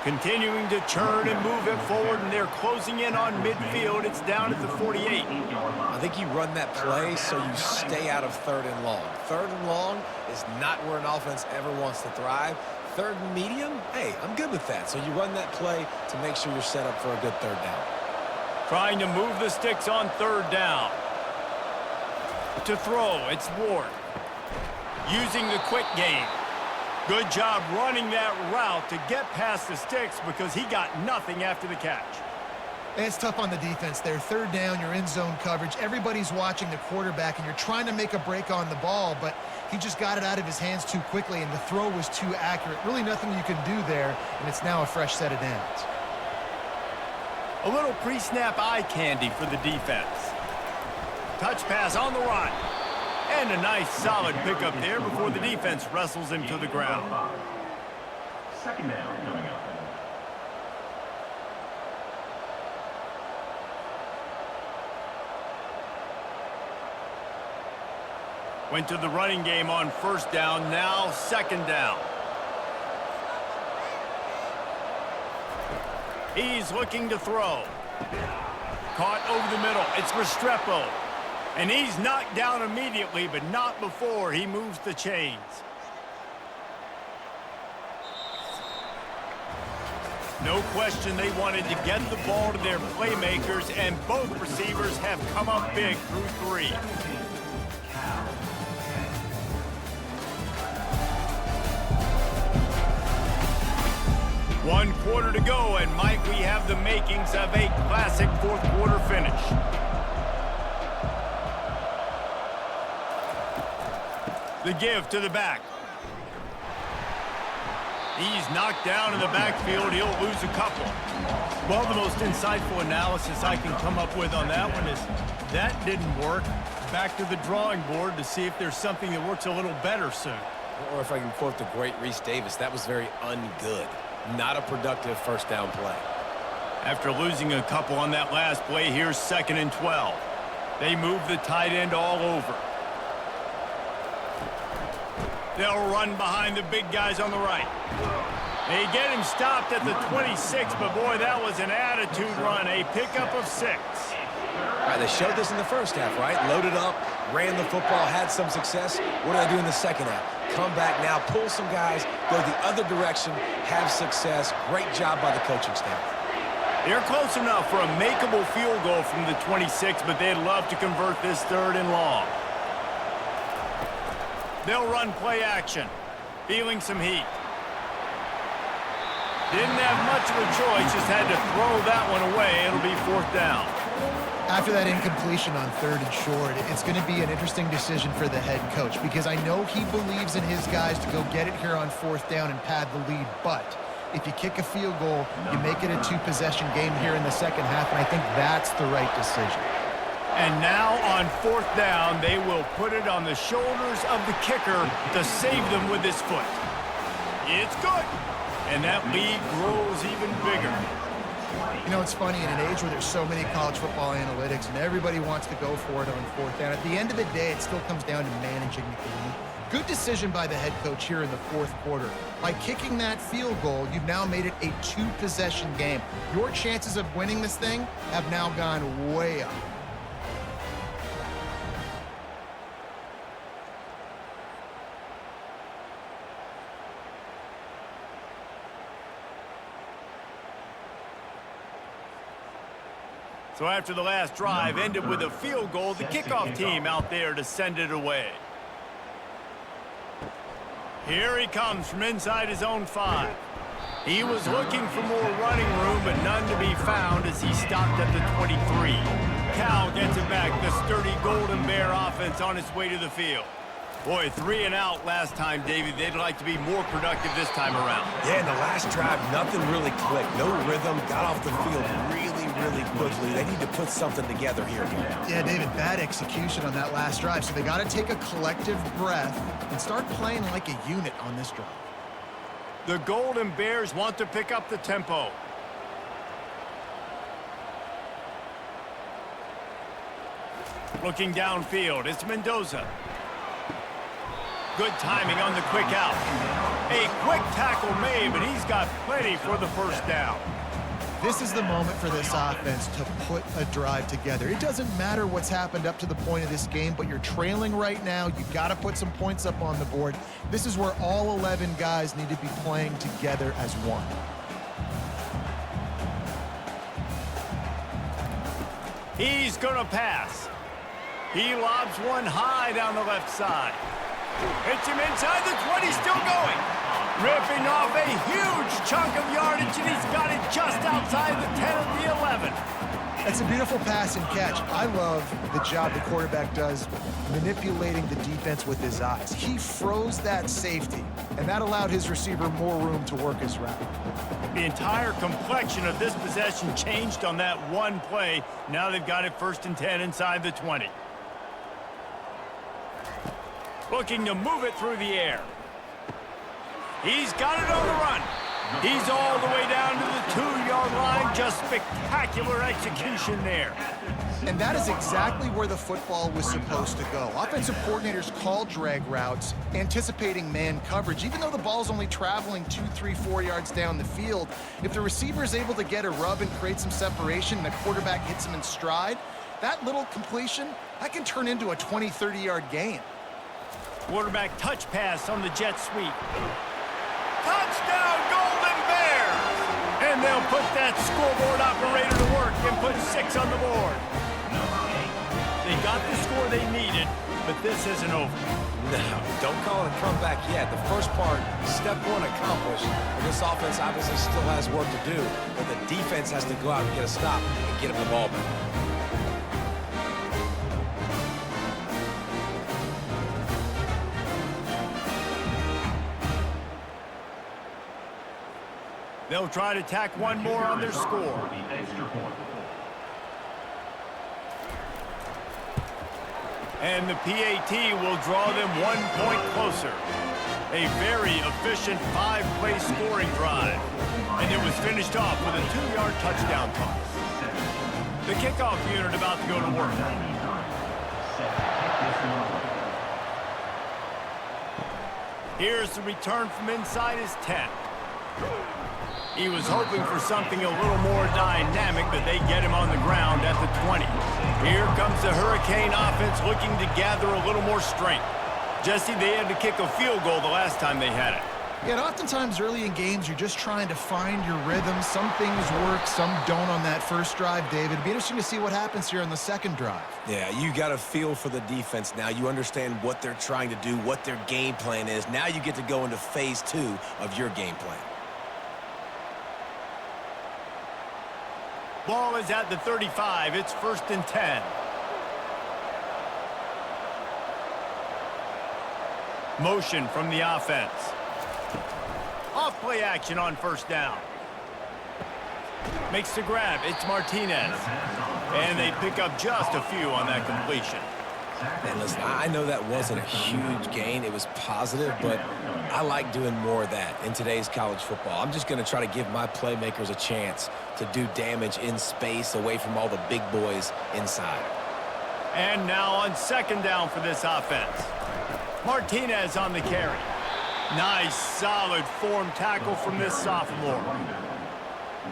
Continuing to churn and move it forward, and they're closing in on midfield. It's down at the 48. I think you run that play so you stay out of 3rd and long. 3rd and long is not where an offense ever wants to thrive. 3rd and medium, hey, I'm good with that. So you run that play to make sure you're set up for a good 3rd down. Trying to move the sticks on 3rd down. To throw, it's Ward. Using the quick game. Good job running that route to get past the sticks because he got nothing after the catch. It's tough on the defense there. 3rd down, you're in zone coverage. Everybody's watching the quarterback, and you're trying to make a break on the ball, but he just got it out of his hands too quickly, and the throw was too accurate. Really nothing you can do there, and it's now a fresh set of downs. A little pre-snap eye candy for the defense. Touch pass on the run. And a nice solid pickup there before the defense wrestles him to the ground. Second down coming up. Went to the running game on first down, now 2nd down. He's looking to throw. Caught over the middle. It's Restrepo. And he's knocked down immediately, but not before he moves the chains. No question they wanted to get the ball to their playmakers, and both receivers have come up big through 3. One quarter to go, and Mike, we have the makings of a classic 4th quarter finish. The give to the back. He's knocked down in the backfield. He'll lose a couple. Well, the most insightful analysis I can come up with on that one is that didn't work. Back to the drawing board to see if there's something that works a little better soon. Or if I can quote the great Reese Davis, that was very ungood. Not a productive first down play. After losing a couple on that last play, here's 2nd and 12. They move the tight end all over. They'll run behind the big guys on the right. They get him stopped at the 26, but boy, that was an attitude run, a pickup of 6. All right, they showed this in the first half, right? Loaded up, ran the football, had some success. What do they do in the second half? Come back now, pull some guys, go the other direction, have success. Great job by the coaching staff. They're close enough for a makeable field goal from the 26, but they'd love to convert this 3rd and long. They'll run play action, feeling some heat. Didn't have much of a choice, just had to throw that one away. It'll be 4th down. After that incompletion on 3rd and short, it's going to be an interesting decision for the head coach because I know he believes in his guys to go get it here on 4th down and pad the lead, but if you kick a field goal, you make it a 2-possession game here in the second half, and I think that's the right decision. And now on 4th down, they will put it on the shoulders of the kicker to save them with his foot. It's good. And that lead grows even bigger. You know, it's funny, in an age where there's so many college football analytics and everybody wants to go for it on 4th down, at the end of the day, it still comes down to managing the game. Good decision by the head coach here in the 4th quarter. By kicking that field goal, you've now made it a 2-possession game. Your chances of winning this thing have now gone way up. So after the last drive ended with a field goal, the kickoff team out there to send it away. Here he comes from inside his own 5. He was looking for more running room, but none to be found as he stopped at the 23. Cal gets it back, the sturdy Golden Bear offense on its way to the field. Boy, 3 and out last time, Davey. They'd like to be more productive this time around. Yeah, in the last drive, nothing really clicked. No rhythm, got off the field really quickly. They need to put something together here. Yeah, David, bad execution on that last drive. So they got to take a collective breath and start playing like a unit on this drive. The Golden Bears want to pick up the tempo. Looking downfield, it's Mendoza. Good timing on the quick out. A quick tackle made, but he's got plenty for the 1st down. This is the moment for this offense to put a drive together. It doesn't matter what's happened up to the point of this game, but you're trailing right now. You got to put some points up on the board. This is where all 11 guys need to be playing together as one. He's gonna pass. He lobs one high down the left side. Hits him inside the 20, still going. Ripping off a huge chunk of yardage, and he's got it just outside the 10 of the 11. That's a beautiful pass and catch. I love the job the quarterback does manipulating the defense with his eyes. He froze that safety, and that allowed his receiver more room to work his route. The entire complexion of this possession changed on that one play. Now they've got it 1st and 10 inside the 20. Looking to move it through the air. He's got it on the run. He's all the way down to the 2-yard line. Just spectacular execution there. And that is exactly where the football was supposed to go. Offensive coordinators call drag routes, anticipating man coverage. Even though the ball's only traveling 2, 3, 4 yards down the field, if the receiver is able to get a rub and create some separation and the quarterback hits him in stride, that little completion, that can turn into a 20, 30-yard gain. Quarterback touch pass on the jet sweep. Touchdown, Golden Bears! And they'll put that scoreboard operator to work and put 6 on the board. They got the score they needed, but this isn't over. No, don't call it a comeback yet. The first part, step 1 accomplished. And this offense obviously still has work to do, but the defense has to go out and get a stop and get him the ball back. They'll try to tack one more on their score. And the PAT will draw them 1 point closer. A very efficient 5-play scoring drive. And it was finished off with a 2-yard touchdown toss. The kickoff unit about to go to work. Here's the return from inside his 10. He was hoping for something a little more dynamic, but they get him on the ground at the 20. Here comes the Hurricane offense looking to gather a little more strength. Jesse, they had to kick a field goal the last time they had it. Yeah, and oftentimes early in games, you're just trying to find your rhythm. Some things work, some don't on that first drive, David. It'd be interesting to see what happens here on the second drive. Yeah, you got a feel for the defense now. You understand what they're trying to do, what their game plan is. Now you get to go into phase 2 of your game plan. Ball is at the 35. It's 1st and 10. Motion from the offense. Off play action on 1st down. Makes the grab. It's Martinez. And they pick up just a few on that completion. And listen, I know that wasn't a huge gain. It was positive, but I like doing more of that in today's college football. I'm just going to try to give my playmakers a chance to do damage in space away from all the big boys inside. And now on second down for this offense. Martinez on the carry. Nice, solid form tackle from this sophomore.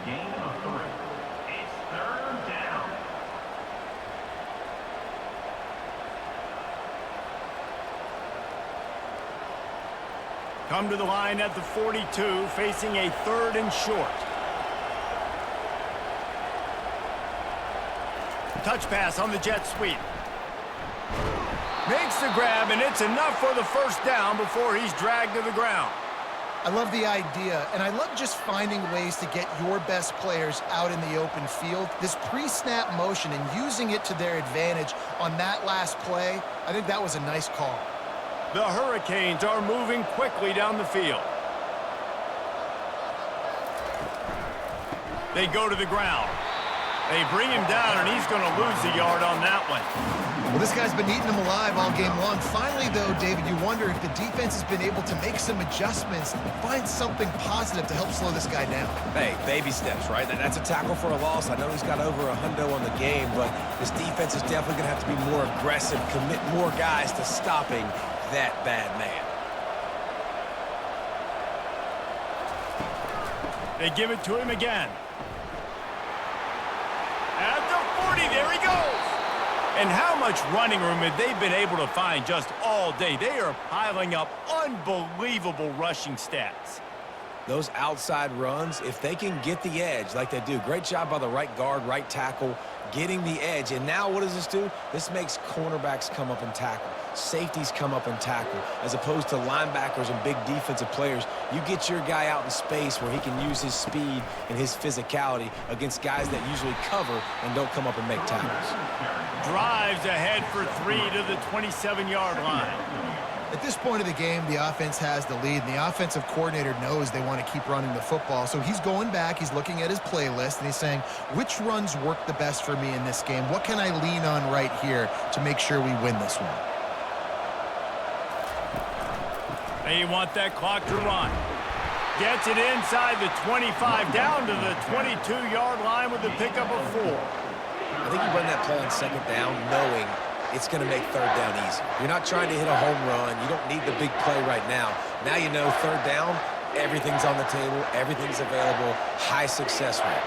Gain of 3. It's third down. Come to the line at the 42, facing a 3rd and short. Touch pass on the jet sweep. Makes the grab, and it's enough for the first down before he's dragged to the ground. I love the idea, and I love just finding ways to get your best players out in the open field. This pre-snap motion and using it to their advantage on that last play, I think that was a nice call. The Hurricanes are moving quickly down the field. They go to the ground. They bring him down, and he's going to lose a yard on that one. Well, this guy's been eating them alive all game long. Finally, though, David, you wonder if the defense has been able to make some adjustments, find something positive to help slow this guy down. Hey, baby steps, right? That's a tackle for a loss. I know he's got over $100 on the game, but this defense is definitely going to have to be more aggressive, commit more guys to stopping that bad man. They give it to him again. At the 40, there he goes. And how much running room have they been able to find just all day? They are piling up unbelievable rushing stats. Those outside runs, if they can get the edge like they do, great job by the right guard, right tackle, getting the edge. And now what does this do? This makes cornerbacks come up and tackle. Safeties come up and tackle. As opposed to linebackers and big defensive players, you get your guy out in space where he can use his speed and his physicality against guys that usually cover and don't come up and make tackles. Drives ahead for 3 to the 27-yard line. At this point of the game, the offense has the lead, and the offensive coordinator knows they want to keep running the football. So he's going back, he's looking at his playlist, and he's saying, which runs work the best for me in this game? What can I lean on right here to make sure we win this one? They want that clock to run. Gets it inside the 25, down to the 22-yard line with the pickup of 4. I think you run that play on second down knowing it's going to make third down easy. You're not trying to hit a home run. You don't need the big play right now. Now you know third down, everything's on the table, everything's available, high success rate.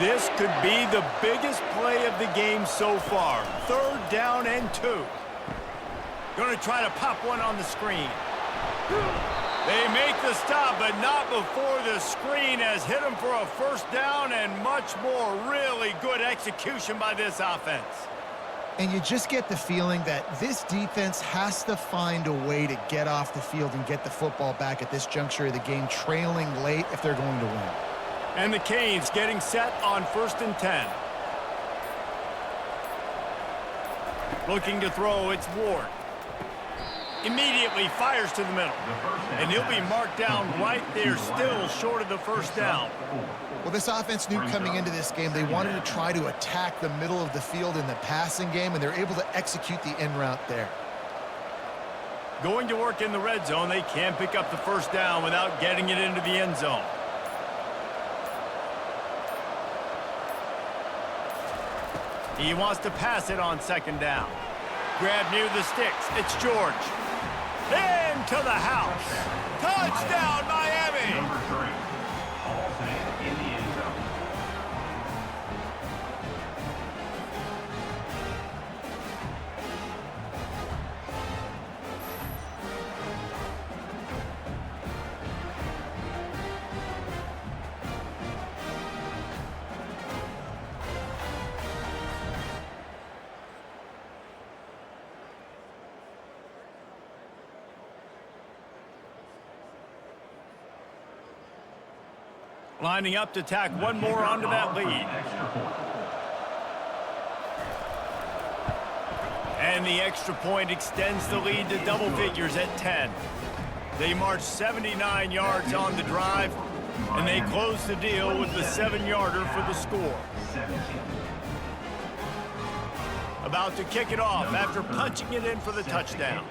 This could be the biggest play of the game so far. 3rd down and 2. Going to try to pop one on the screen. They make the stop, but not before the screen has hit them for a first down and much more. Really good execution by this offense. And you just get the feeling that this defense has to find a way to get off the field and get the football back at this juncture of the game, trailing late if they're going to win. And the Canes getting set on 1st and 10. Looking to throw, it's Ward. Immediately fires to the middle. And he'll be marked down right there, still short of the first down. Well, this offense knew coming into this game they wanted to try to attack the middle of the field in the passing game, and they're able to execute the in route there. Going to work in the red zone, they can pick up the first down without getting it into the end zone. He wants to pass it on second down. Grab near the sticks. It's George. Into the house. Touchdown, Miami! Number 3, Alston in the end zone. Lining up to tack one more onto that lead. And the extra point extends the lead to double figures at 10. They march 79 yards on the drive, and they close the deal with the 7-yarder for the score. about to kick it off after punching it in for the touchdown.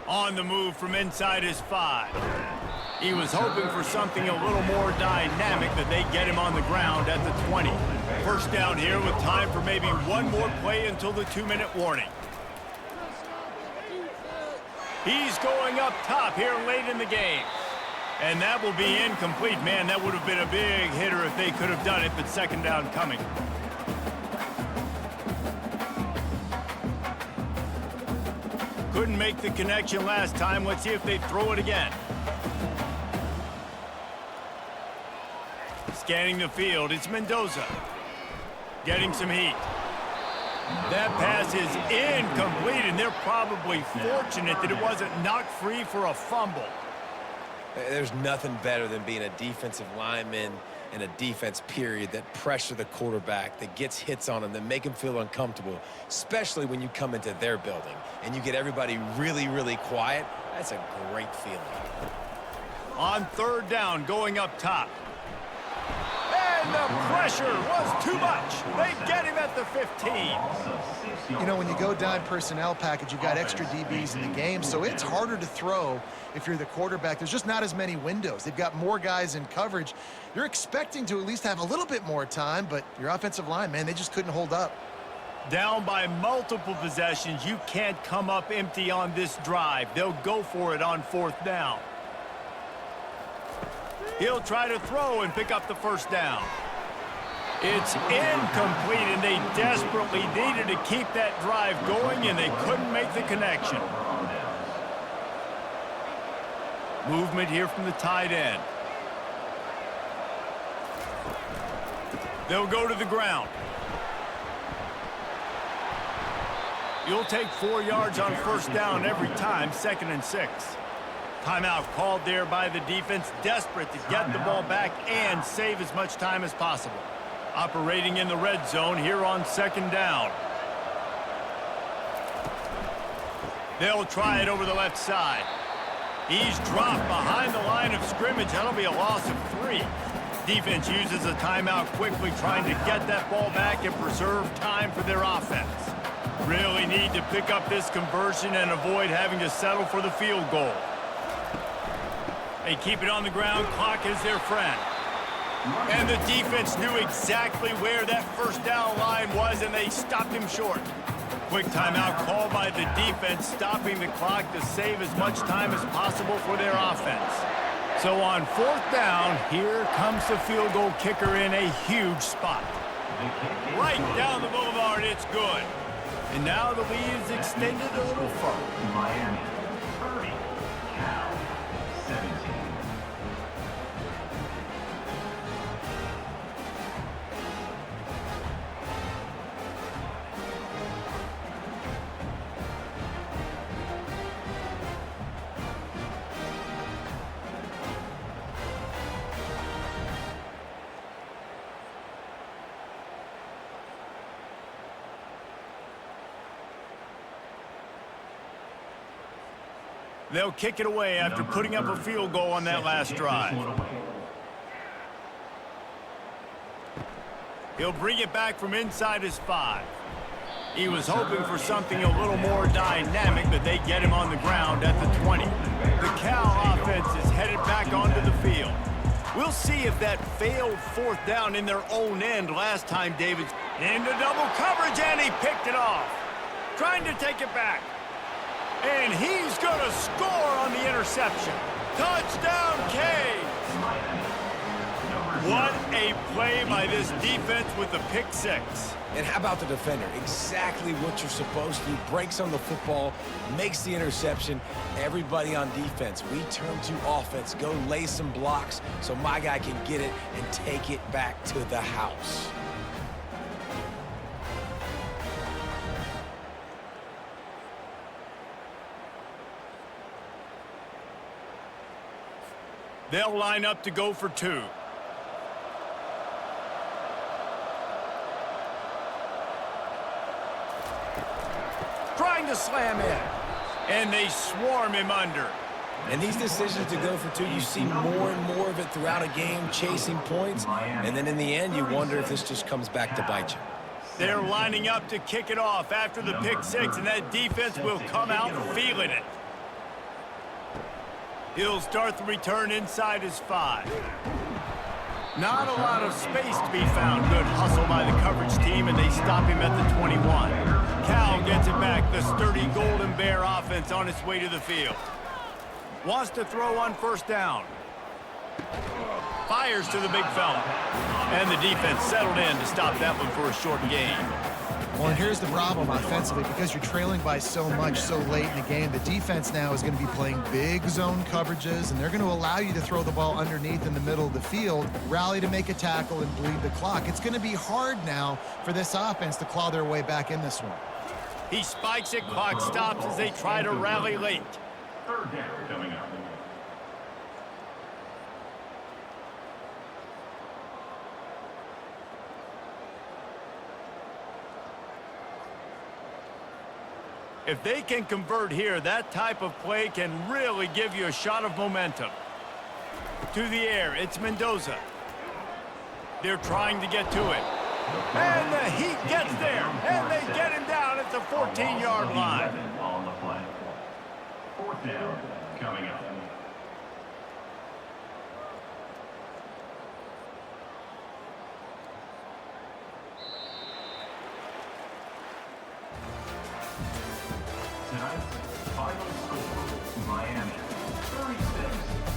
On the move from inside his 5. He was hoping for something a little more dynamic, but they get him on the ground at the 20. First down here with time for maybe one more play until the 2-minute warning. He's going up top here late in the game. And that will be incomplete. Man, that would have been a big hitter if they could have done it, but second down coming. Couldn't make the connection last time. Let's see if they throw it again. Scanning the field, it's Mendoza. Getting some heat. That pass is incomplete, and they're probably fortunate that it wasn't knocked free for a fumble. There's nothing better than being a defensive lineman and a defense period that pressure the quarterback, that gets hits on him, that make him feel uncomfortable, especially when you come into their building and you get everybody really, really quiet. That's a great feeling. On third down, going up top. And the pressure was too much. They get him at the 15. You know, when you go dime personnel package, you've got extra DBs in the game, so it's harder to throw if you're the quarterback. There's just not as many windows. They've got more guys in coverage. You're expecting to at least have a little bit more time, but your offensive line, man, they just couldn't hold up. Down by multiple possessions, you can't come up empty on this drive. They'll go for it on fourth down. He'll try to throw and pick up the first down. It's incomplete, and they desperately needed to keep that drive going, and they couldn't make the connection. Movement here from the tight end. They'll go to the ground. You'll take 4 yards on first down every time, 2nd and 6. Timeout called there by the defense, desperate to get the ball back and save as much time as possible. Operating in the red zone here on 2nd down. They'll try it over the left side. He's dropped behind the line of scrimmage. That'll be a loss of 3. Defense uses a timeout quickly, trying to get that ball back and preserve time for their offense. Really need to pick up this conversion and avoid having to settle for the field goal. They keep it on the ground. Clock is their friend. And the defense knew exactly where that first down line was, and they stopped him short. Quick timeout called by the defense, stopping the clock to save as much time as possible for their offense. So on fourth down, here comes the field goal kicker in a huge spot. Right down the boulevard, it's good. And now the lead is extended a little further. Miami, 30, Cal, 17. They'll kick it away after putting up a field goal on that last drive. He'll bring it back from inside his 5. He was hoping for something a little more dynamic, but they get him on the ground at the 20. The Cal offense is headed back onto the field. We'll see if that failed fourth down in their own end last time, David. Into double coverage, and he picked it off. Trying to take it back. And he's going to score on the interception. Touchdown, Canes! What a play by this defense with the pick 6. And how about the defender? Exactly what you're supposed to do. Breaks on the football, makes the interception. Everybody on defense, we turn to offense. Go lay some blocks so my guy can get it and take it back to the house. They'll line up to go for 2. Trying to slam in. And they swarm him under. And these decisions to go for 2, you see more and more of it throughout a game, chasing points. And then in the end, you wonder if this just comes back to bite you. They're lining up to kick it off after the pick 6, and that defense will come out feeling it. He'll start the return inside his 5. Not a lot of space to be found. Good hustle by the coverage team, and they stop him at the 21. Cal gets it back. The sturdy Golden Bear offense on its way to the field. Wants to throw on first down. Fires to the big fella. And the defense settled in to stop that one for a short gain. Well, and here's the problem offensively. Because you're trailing by so much so late in the game, the defense now is going to be playing big zone coverages, and they're going to allow you to throw the ball underneath in the middle of the field, rally to make a tackle, and bleed the clock. It's going to be hard now for this offense to claw their way back in this one. He spikes it, clock stops as they try to rally late. Third down coming up. If they can convert here, that type of play can really give you a shot of momentum. To the air, it's Mendoza. They're trying to get to it. And the Heat gets there, and they get him down at the 14-yard line. On the play. Fourth down coming up. Tonight's final score, Miami 36,